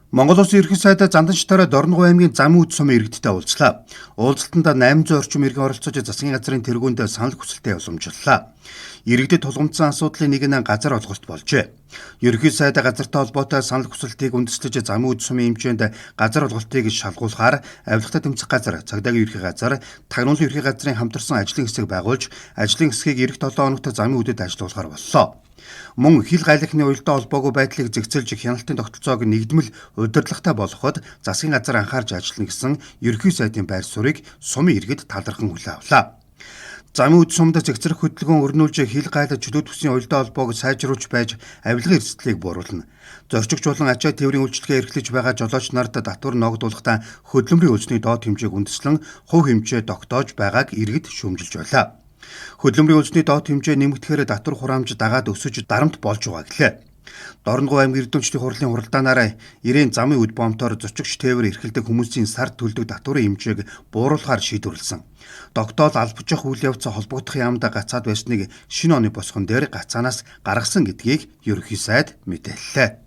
Монгол Улсын ерөнхий сайд Занданчтаараа Дорногов аймгийн Замын үд сумын иргэдтэй уулзлаа. Уулзалтанд 800 орчим иргэн оролцож засгийн газрын тэргуунд санал хүсэлтээ уламжлалаа. Иргэдэд тулгымдсан асуудлын нэг нь газар олголт болжээ. Ерөнхий сайд газартай холбоотой санал хүсэлтийг үндэслэж Замын үд сумын хэмжээнд газар олголтыг шалгуулахаар авилгатай тэмцэх газар, цагдаагийн ерхий газар, тагнуулын ерхий газрын хамтарсан ажлын хэсэг байгуулж, ажлын хэсгийг эх 7 хоногт Замын үдэд ажиллуулахар боллоо. Мөн хил гайлхны уялдаа холбоогүй байдлыг зэгцэлж хяналтын тогтолцоог нэгдмэл удирдлагатай болгоход засгийн газар анхаарч ажиллана гэсэн ерөнхий сайдын байр суурийг сумын иргэд талархан хүлээн авлаа. Замын үд сумд зэгцрэх хөдөлгөөн өрнүүлж хил гайлж чөлөөт бүсийн уялдаа холбоог сайжруулж байж авилгын эрсдлийг бууруулна. Зорчигч болон ачаа тээврийн үйлчлэгээ эрхлэж байгаа жолооч нарт татвар ногдуулахдаа хөдөлмөрийн үйлсний доод хэмжээг үндэслэн хувь хэмжээ тогтоож байгааг иргэд шүүмжилж байлаа. Хөдөлмөрийн үйлсний доод хэмжээ нэмэгдэхээр татвар хураамж дагаад өсөж дарамт болж байгаа гэлээ. Дорногов аймгийн эрдэмтдийн хурлын хуралдаанаараа ирээн замын үд бомтоор зочигч тээвэр эрхэлдэг хүмүүсийн сард төлдөг татварын хэмжээг бууруулахаар шийдвэрлэсэн. Тогтоол албажих үйл явц холбогдох яамд гацаад байсныг шинэ оны босгон дээр гацаанаас гаргасан гэдгийг ерөнхий сайд мэдээллээ.